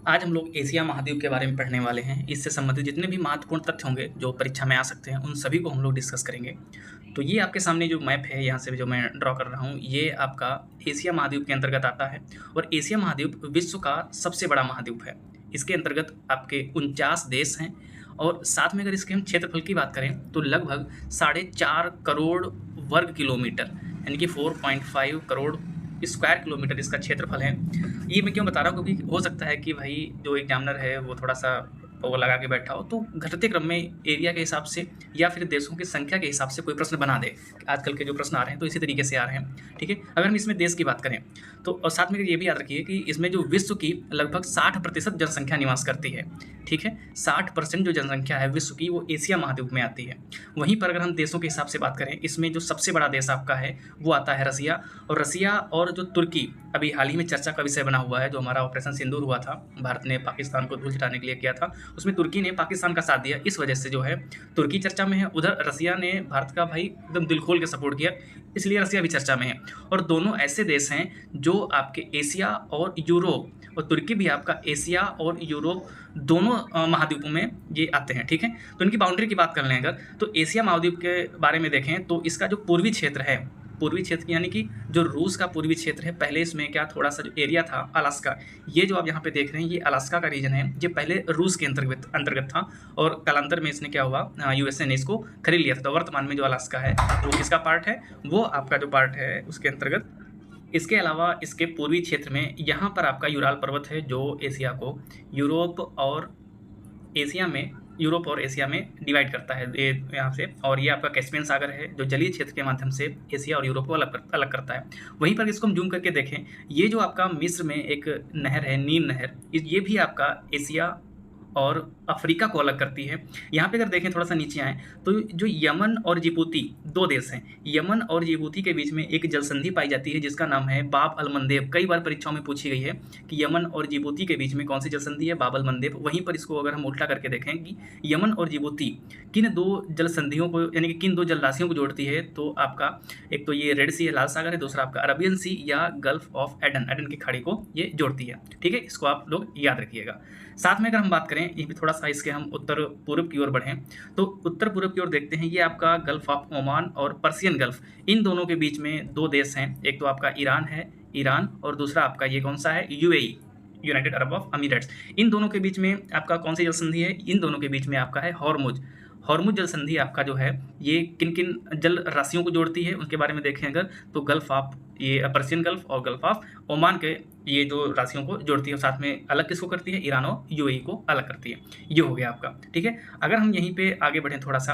आज हम लोग एशिया महाद्वीप के बारे में पढ़ने वाले हैं। इससे संबंधित जितने भी महत्वपूर्ण तथ्य होंगे जो परीक्षा में आ सकते हैं, उन सभी को हम लोग डिस्कस करेंगे। तो ये आपके सामने जो मैप है, यहाँ से जो मैं ड्रॉ कर रहा हूँ, ये आपका एशिया महाद्वीप के अंतर्गत आता है। और एशिया महाद्वीप विश्व का सबसे बड़ा महाद्वीप है। इसके अंतर्गत आपके 49 देश हैं और साथ में अगर इसके हम क्षेत्रफल की बात करें तो लगभग 4.5 करोड़ वर्ग किलोमीटर, यानी कि 4.5 करोड़ स्क्वायर किलोमीटर इसका क्षेत्रफल है। ये मैं क्यों बता रहा हूँ, क्योंकि हो सकता है कि भाई जो एग्जामिनर है वो थोड़ा सा वो लगा के बैठा हो, तो घटते क्रम में एरिया के हिसाब से या फिर देशों की संख्या के हिसाब से कोई प्रश्न बना दे। आजकल के जो प्रश्न आ रहे हैं तो इसी तरीके से आ रहे हैं, ठीक है। अगर हम इसमें देश की बात करें तो और साथ में ये भी याद रखिए कि इसमें जो विश्व की लगभग 60% जनसंख्या निवास करती है, ठीक है। 60% जो जनसंख्या है विश्व की वो एशिया महाद्वीप में आती है। वहीं पर अगर हम देशों के हिसाब से बात करें, इसमें जो सबसे बड़ा देश आपका है वो आता है रसिया। और रसिया और जो तुर्की अभी हाल ही में चर्चा का विषय बना हुआ है, जो हमारा ऑपरेशन सिंदूर हुआ था, भारत ने पाकिस्तान को धूल चटाने के लिए किया था, उसमें तुर्की ने पाकिस्तान का साथ दिया। इस वजह से जो है तुर्की चर्चा में है, उधर रसिया ने भारत का भाई एकदम दिल खोल के सपोर्ट किया, इसलिए रसिया भी चर्चा में है। और दोनों ऐसे देश हैं जो आपके एशिया और यूरोप, और तुर्की भी आपका एशिया और यूरोप दोनों महाद्वीपों में ये आते हैं, ठीक है। तो इनकी बाउंड्री की बात कर लें अगर, तो एशिया महाद्वीप के बारे में देखें तो इसका जो पूर्वी क्षेत्र है, पूर्वी क्षेत्र यानी कि जो रूस का पूर्वी क्षेत्र है, पहले इसमें क्या थोड़ा सा जो एरिया था अलास्का, ये जो आप यहाँ पे देख रहे हैं ये अलास्का का रीजन है, ये पहले रूस के अंतर्गत था और कालांतर में इसने क्या हुआ, यूएसए ने इसको खरीद लिया था। तो वर्तमान में जो अलास्का है वो किसका पार्ट है, वो आपका जो पार्ट है उसके अंतर्गत। इसके अलावा इसके पूर्वी क्षेत्र में यहाँ पर आपका यूराल पर्वत है, जो एशिया को यूरोप और एशिया में डिवाइड करता है ये यहाँ से। और ये आपका कैस्पियन सागर है जो जलीय क्षेत्र के माध्यम से एशिया और यूरोप को अलग करता है। वहीं पर इसको हम जूम करके देखें, ये जो आपका मिस्र में एक नहर है, नील नहर, ये भी आपका एशिया और अफ्रीका को अलग करती है। यहाँ पे अगर देखें थोड़ा सा नीचे आए तो जो यमन और जिबूती दो देश हैं, यमन और जिबूती के बीच में एक जलसंधि पाई जाती है जिसका नाम है बाब अल मंदेब। कई बार परीक्षाओं में पूछी गई है कि यमन और जिबूती के बीच में कौन सी जलसंधि है, बाब अल मंदेब। वहीं पर इसको अगर हम उल्टा करके देखें कि यमन और जिबूती किन दो जलसंधियों को, यानी कि किन दो जलराशियों को जोड़ती है, तो आपका एक तो ये रेड सी है, लाल सागर है, दूसरा आपका अरबियन सी या गल्फ ऑफ एडन की खाड़ी को ये जोड़ती है, ठीक है। इसको आप लोग याद रखिएगा। साथ में अगर हम बात करें, ये भी थोड़ा सा इसके हम उत्तर पूर्व की ओर बढ़ें तो उत्तर पूर्व की ओर देखते हैं, ये आपका गल्फ ऑफ ओमान और पर्सियन गल्फ, इन दोनों के बीच में दो देश हैं। एक तो आपका ईरान है, ईरान, और दूसरा आपका ये कौन सा है, UAE, United Arab of Emirates. इन दोनों के बीच में आपका कौन सी जलसंधि है, इन दोनों के बीच में आपका है हॉर्मुज जल संधि आपका जो है ये किन किन जल राशियों को जोड़ती है उसके बारे में देखें अगर, तो गल्फ ऑफ ये पर्सियन गल्फ और गल्फ ऑफ ओमान के ये जो राशियों को जोड़ती है, साथ में अलग किसको करती है, ईरान और यूएई को अलग करती है। ये हो गया आपका, ठीक है। अगर हम यहीं पे आगे बढ़ें थोड़ा सा,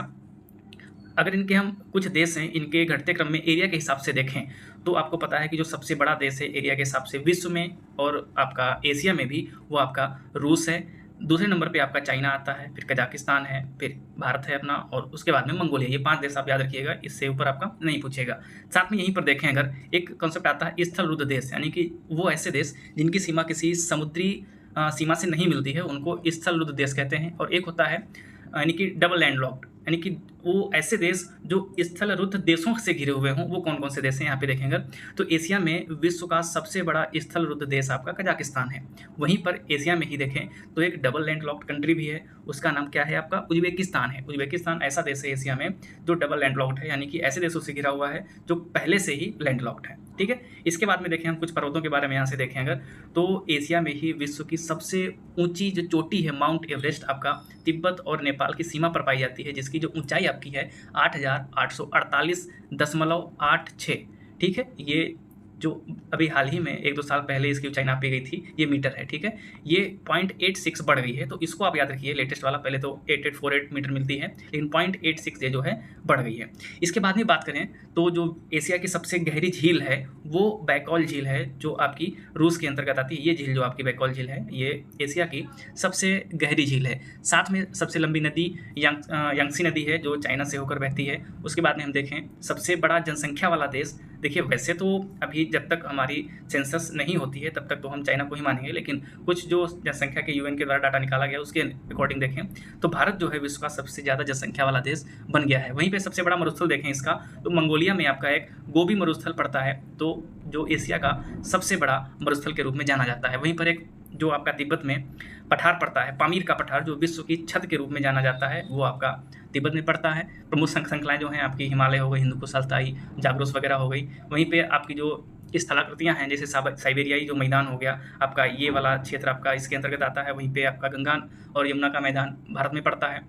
अगर इनके हम कुछ देश हैं इनके घटते क्रम में एरिया के हिसाब से देखें तो आपको पता है कि जो सबसे बड़ा देश है एरिया के हिसाब से विश्व में और आपका एशिया में भी, वो आपका रूस है। दूसरे नंबर पे आपका चाइना आता है, फिर कजाकिस्तान है, फिर भारत है अपना, और उसके बाद में मंगोलिया। ये 5 देश आप याद रखिएगा, इससे ऊपर आपका नहीं पूछेगा। साथ में यहीं पर देखें अगर, एक कॉन्सेप्ट आता है स्थल रुद्ध देश, यानी कि वो ऐसे देश जिनकी सीमा किसी समुद्री सीमा से नहीं मिलती है, उनको स्थल रुद्ध देश कहते हैं। और एक होता है यानी कि डबल लैंडलॉक्ड, यानी कि वो ऐसे देश जो स्थल रुद्ध देशों से घिरे हुए हों। वो कौन कौन से देश हैं यहाँ पे देखेंगे तो एशिया में विश्व का सबसे बड़ा स्थल रुद्ध देश आपका कजाकिस्तान है। वहीं पर एशिया में ही देखें तो एक डबल लैंडलॉक्ड कंट्री भी है, उसका नाम क्या है आपका, उज्बेकिस्तान है। उज्बेकिस्तान ऐसा देश है एशिया में जो डबल लैंडलॉक्ड है, यानी कि ऐसे देशों से घिरा हुआ है जो पहले से ही लैंडलॉक्ड है, ठीक है। इसके बाद में देखें हम कुछ पर्वतों के बारे में यहाँ से देखें अगर, तो एशिया में ही विश्व की सबसे ऊंची जो चोटी है माउंट एवरेस्ट आपका तिब्बत और नेपाल की सीमा पर पाई जाती है, जिसकी जो ऊंचाई आपकी है 8,848.86, ठीक है। ये जो अभी हाल ही में 1-2 साल पहले इसकी ऊंचाई नापी गई थी, ये मीटर है, ठीक है। ये 0.86 बढ़ गई है, तो इसको आप याद रखिए। लेटेस्ट वाला पहले तो 8848 मीटर मिलती है, लेकिन 0.86 ये जो है बढ़ गई है। इसके बाद में बात करें तो जो एशिया की सबसे गहरी झील है वो बैकॉल झील है, जो आपकी रूस के अंतर्गत आती है। ये झील जो आपकी बैकॉल झील है ये एशिया की सबसे गहरी झील है। साथ में सबसे लंबी नदी यांगसी नदी है जो चाइना से होकर बहती है। उसके बाद में हम देखें सबसे बड़ा जनसंख्या वाला देश, देखिए वैसे तो अभी जब तक हमारी सेंसस नहीं होती है तब तक तो हम चाइना को ही मानेंगे, लेकिन कुछ जो जनसंख्या के यूएन के द्वारा डाटा निकाला गया उसके अकॉर्डिंग देखें तो भारत जो है विश्व का सबसे ज़्यादा जनसंख्या वाला देश बन गया है। वहीं पे सबसे बड़ा मरुस्थल देखें इसका तो मंगोलिया में आपका एक गोबी मरुस्थल पड़ता है, तो जो एशिया का सबसे बड़ा मरुस्थल के रूप में जाना जाता है। वहीं पर एक जो आपका तिब्बत में पठार पड़ता है, पामीर का पठार, जो विश्व की छत के रूप में जाना जाता है, वो आपका तिब्बत में पड़ता है। प्रमुख श्रृंखलाएँ जो हैं आपकी हिमालय हो गई, हिंदू कुश, अल्ताई, जाग्रोस वगैरह हो गई। वहीं पे आपकी जो स्थलाकृतियाँ हैं, जैसे साइबेरियाई जो मैदान हो गया आपका, ये वाला क्षेत्र आपका इसके अंतर्गत आता है। वहीं पे आपका गंगा और यमुना का मैदान भारत में पड़ता है।